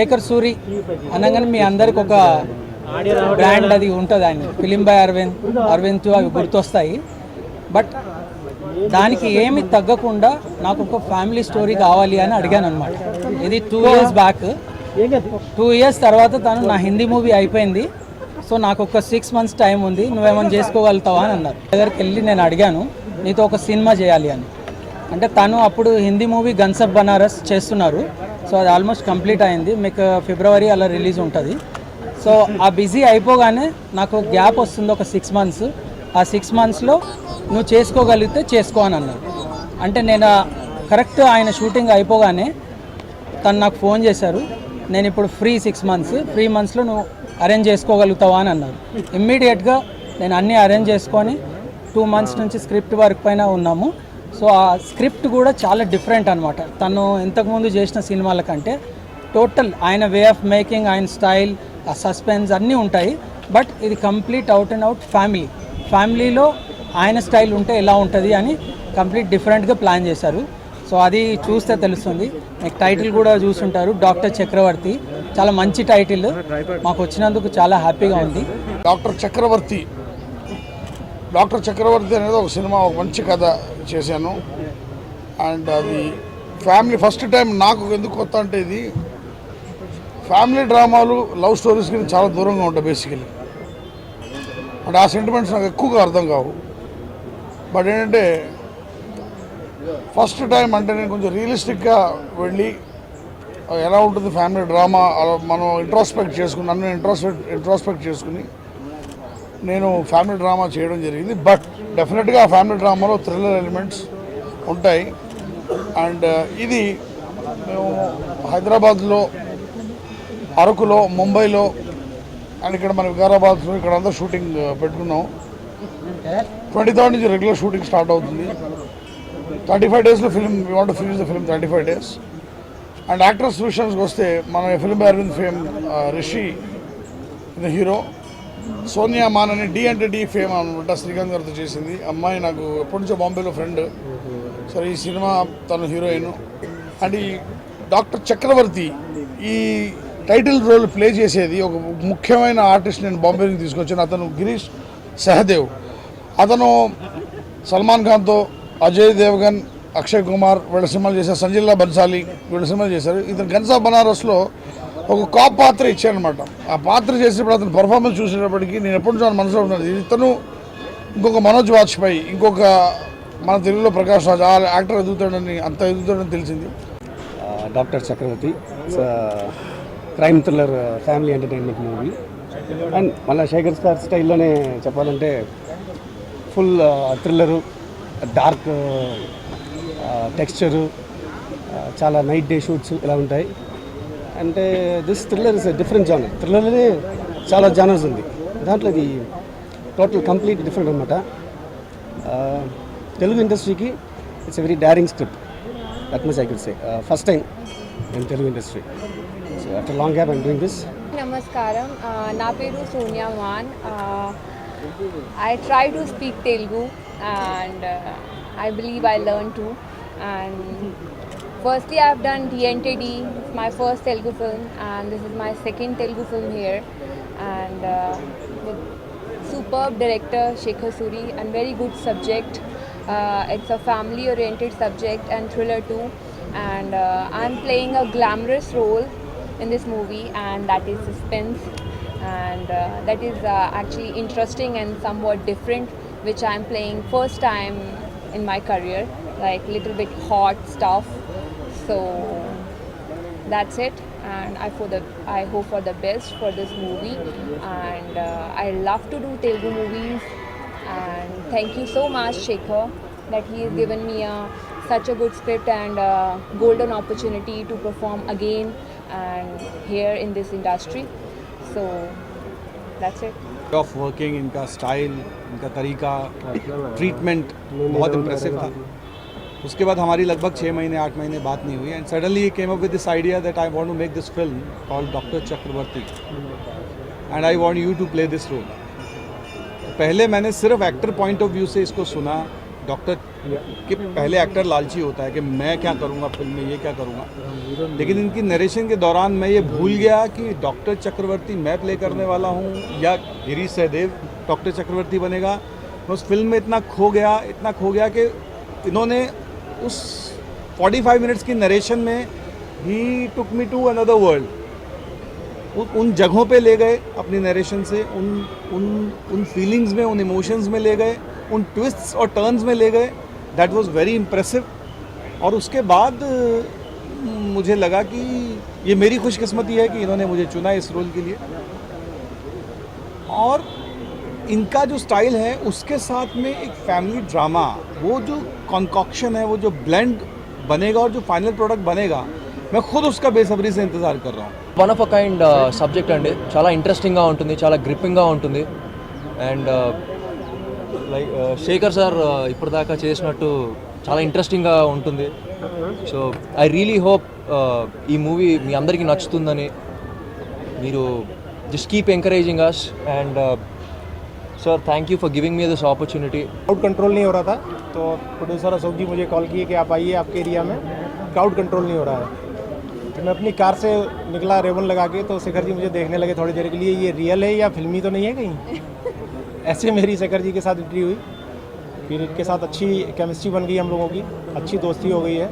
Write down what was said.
శేఖర్ సూరి అనగానే మీ అందరికి ఒక బ్రాండ్ అది ఉంటుంది, ఆయన ఫిలిం బై అరవింద్ అవి గుర్తొస్తాయి. బట్ దానికి ఏమి తగ్గకుండా నాకు ఒక ఫ్యామిలీ స్టోరీ కావాలి అని అడిగాను అనమాట. ఇది 2 years బ్యాక్. 2 years తర్వాత తను నా హిందీ మూవీ అయిపోయింది, సో నాకు ఒక 6 months టైం ఉంది, నువ్వేమైనా చేసుకోగలుగుతావా అని అన్నారు. దగ్గరికి వెళ్ళి నేను అడిగాను, నీతో ఒక సినిమా చేయాలి అని. అంటే తను అప్పుడు హిందీ మూవీ గన్సబ్ బనారస్ చేస్తున్నారు, సో అది ఆల్మోస్ట్ కంప్లీట్ అయింది, మీకు ఫిబ్రవరి అలా రిలీజ్ ఉంటుంది. సో ఆ బిజీ అయిపోగానే నాకు గ్యాప్ వస్తుంది ఒక 6 months. ఆ 6 monthsలో నువ్వు చేసుకోగలిగితే చేసుకో అని అన్నారు. అంటే నేను కరెక్ట్ ఆయన షూటింగ్ అయిపోగానే తను నాకు ఫోన్ చేశారు, నేను ఇప్పుడు ఫ్రీ 6 months, 3 monthsలో నువ్వు అరేంజ్ చేసుకోగలుగుతావా అని అన్నారు. ఇమ్మీడియట్గా నేను అన్నీ అరేంజ్ చేసుకొని 2 months నుంచి స్క్రిప్ట్ వర్క్ పైన ఉన్నాము. సో ఆ స్క్రిప్ట్ కూడా చాలా డిఫరెంట్ అనమాట. తను ఇంతకుముందు చేసిన సినిమాల కంటే టోటల్ ఆయన వే ఆఫ్ మేకింగ్, ఆయన స్టైల్, ఆ సస్పెన్స్ అన్నీ ఉంటాయి. బట్ ఇది కంప్లీట్ అవుట్ అండ్ అవుట్ ఫ్యామిలీలో ఆయన స్టైల్ ఉంటే ఎలా ఉంటుంది అని కంప్లీట్ డిఫరెంట్గా ప్లాన్ చేశారు. సో అది చూస్తే తెలుస్తుంది. మీకు టైటిల్ కూడా చూసుంటారు, డాక్టర్ చక్రవర్తి. చాలా మంచి టైటిల్, మాకు వచ్చినందుకు చాలా హ్యాపీగా ఉంది. డాక్టర్ చక్రవర్తి అనేది ఒక సినిమా, ఒక మంచి కథ చేశాను. అండ్ అది ఫ్యామిలీ ఫస్ట్ టైం నాకు. ఎందుకు కొత్త అంటే ఇది ఫ్యామిలీ డ్రామాలు, లవ్ స్టోరీస్కి చాలా దూరంగా ఉంటాయి బేసికలీ. అంటే ఆ సెంటిమెంట్స్ నాకు ఎక్కువగా అర్థం కావు. బట్ ఏంటంటే ఫస్ట్ టైం అంటే నేను కొంచెం రియలిస్టిక్గా వెళ్ళి ఎలా ఉంటుంది ఫ్యామిలీ డ్రామా, అలా మనం ఇంట్రాస్పెక్ట్ చేసుకుని, నన్ను ఇంట్రాస్పెక్ట్ చేసుకుని నేను ఫ్యామిలీ డ్రామా చేయడం జరిగింది. బట్ డెఫినెట్గా ఆ ఫ్యామిలీ డ్రామాలో థ్రిల్లర్ ఎలిమెంట్స్ ఉంటాయి. అండ్ ఇది మేము హైదరాబాద్లో, అరకులో, ముంబైలో అండ్ ఇక్కడ మన వికారాబాద్లో ఇక్కడ అంతా షూటింగ్ పెట్టుకున్నాం. 23rd నుంచి రెగ్యులర్ షూటింగ్ స్టార్ట్ అవుతుంది. 35 daysలో film, we want to finish the film 35 days. And actors విషయానికి వస్తే మన film by Arvind fame Rishi the hero, Sonia Maan అని డి అంటే డి ఫేమ్ అనమాట, శ్రీకాంత్ గారితో చేసింది అమ్మాయి. నాకు ఎప్పటి నుంచో బాంబేలో ఫ్రెండ్. సరే ఈ సినిమా తను హీరోయిన్. అండ్ ఈ డాక్టర్ చక్రవర్తి ఈ టైటిల్ రోల్ ప్లే చేసేది ఒక ముఖ్యమైన ఆర్టిస్ట్ నేను బాంబే నుంచి తీసుకొచ్చాను. అతను గిరీష్ సహదేవ్. అతను సల్మాన్ ఖాన్తో, అజయ్ దేవగన్, అక్షయ్ కుమార్ వీళ్ళ సినిమాలు చేశారు, సంజయ్లా బన్సాలి వీళ్ళ సినిమాలు చేశారు. ఇతను గన్సబ్ బనారస్లో ఒక కాప్ పాత్ర ఇచ్చానమాట. ఆ పాత్ర చేసేటప్పుడు అతను పర్ఫార్మెన్స్ చూసేటప్పటికి నేను ఎప్పటి నుంచో మనసులో ఉన్నది, ఇతను ఇంకొక మనోజ్ వాజ్పేయి, ఇంకొక మన తెలుగులో ప్రకాష్ రాజ్, ఆ యాక్టర్ ఎదుగుతాడని తెలిసింది. Doctor Chakravarthy crime thriller family entertainment movie. And మళ్ళీ శేఖర్ సార్ స్టైల్లోనే చెప్పాలంటే ఫుల్ థ్రిల్లరు, డార్క్ టెక్స్చరు, చాలా నైట్ డే షూట్స్ ఇలా ఉంటాయి. అంటే this thriller is different genre. థ్రిల్లర్లోనే చాలా జానర్స్ ఉంది, దాంట్లో ఇది టోటల్ కంప్లీట్ డిఫరెంట్ అనమాట. తెలుగు ఇండస్ట్రీకి it's a very daring script, that much I could say. First time in Telugu industry. So after long gap I'm doing this. నమస్కారం, నా పేరు Sonia Mann. I try to speak Telugu and I believe I learned to. And firstly, I've done DNTD, it's my first Telugu film, and this is my second Telugu film here. And with superb director Shekhar Suri and very good subject. It's a family-oriented subject and thriller too. And I'm playing a glamorous role in this movie, and that is suspense. And that is actually interesting and somewhat different, which I'm playing first time in my career, like little bit hot stuff. So that's it, and I hope for the best for this movie. And I love to do Telugu movies, and thank you so much Shekhar that he has given me such a good script and golden opportunity to perform again and here in this industry. So that's it. Of working, इनका style, इनका तरीका, treatment बहुत impressive था. उसके बाद हमारी लगभग 6 महीने 8 महीने बात नहीं हुई, and suddenly came up with this idea that I want to make this film called doctor Chakravarthy and I want you to play this role. पहले मैंने सिर्फ एक्टर पॉइंट ऑफ व्यू से इसको सुना, डॉक्टर के पहले एक्टर लालची होता है कि मैं क्या करूँगा फिल्म में, ये क्या करूँगा, लेकिन इनकी नरेशन के दौरान मैं ये भूल गया कि डॉक्टर चक्रवर्ती मैं प्ले करने वाला हूँ या गिरीश सहदेव डॉक्टर चक्रवर्ती बनेगा। मैं उस फिल्म में इतना खो गया कि इन्होंने उस 45 मिनट्स की नरेशन में ही टुक मी टू अनदर वर्ल्ड। उन जगहों पे ले गए अपनी नरेशन से, उन फीलिंग्स में, उन इमोशंस में ले गए, उन ट्विस्ट्स और टर्न्स में ले गए। That was very impressive. और उसके बाद मुझे लगा कि ये मेरी खुशकिस्मती है कि इन्होंने मुझे चुना इस रोल के लिए। और इनका जो स्टाइल है उसके साथ में एक फैमिली ड्रामा, वो जो कॉन्कॉक्शन है, वो जो ब्लेंड बनेगा और जो फाइनल प्रोडक्ट बनेगा, मैं खुद उसका बेसब्री से इंतज़ार कर रहा हूँ। One of a kind subject అండి, చాలా ఇంట్రెస్టింగ్గా ఉంటుంది, చాలా గ్రిప్పింగ్గా ఉంటుంది. అండ్ లైక్ శేఖర్ సార్ ఇప్పటిదాకా చేసినట్టు చాలా ఇంట్రెస్టింగ్గా ఉంటుంది. సో ఐ రియలీ హోప్ ఈ మూవీ మీ అందరికీ నచ్చుతుందని. మీరు just keep encouraging us. And sir thank you for giving me this opportunity. Crowd control नहीं हो रहा था तो प्रोड्यूसर अशोक जी मुझे कॉल किए कि आप आइए, आपके एरिया में क्राउड कंट्रोल नहीं हो रहा है. तो मैं अपनी कार से निकला रेवन लगा के, तो शेखर जी मुझे देखने लगे थोड़ी देर के लिए, ये रियल है या फिल्मी तो नहीं है कहीं. ऐसे मेरी शेखर जी के साथ एंट्री हुई. फिर इनके साथ अच्छी केमिस्ट्री बन गई, हम लोगों की अच्छी दोस्ती हो गई है.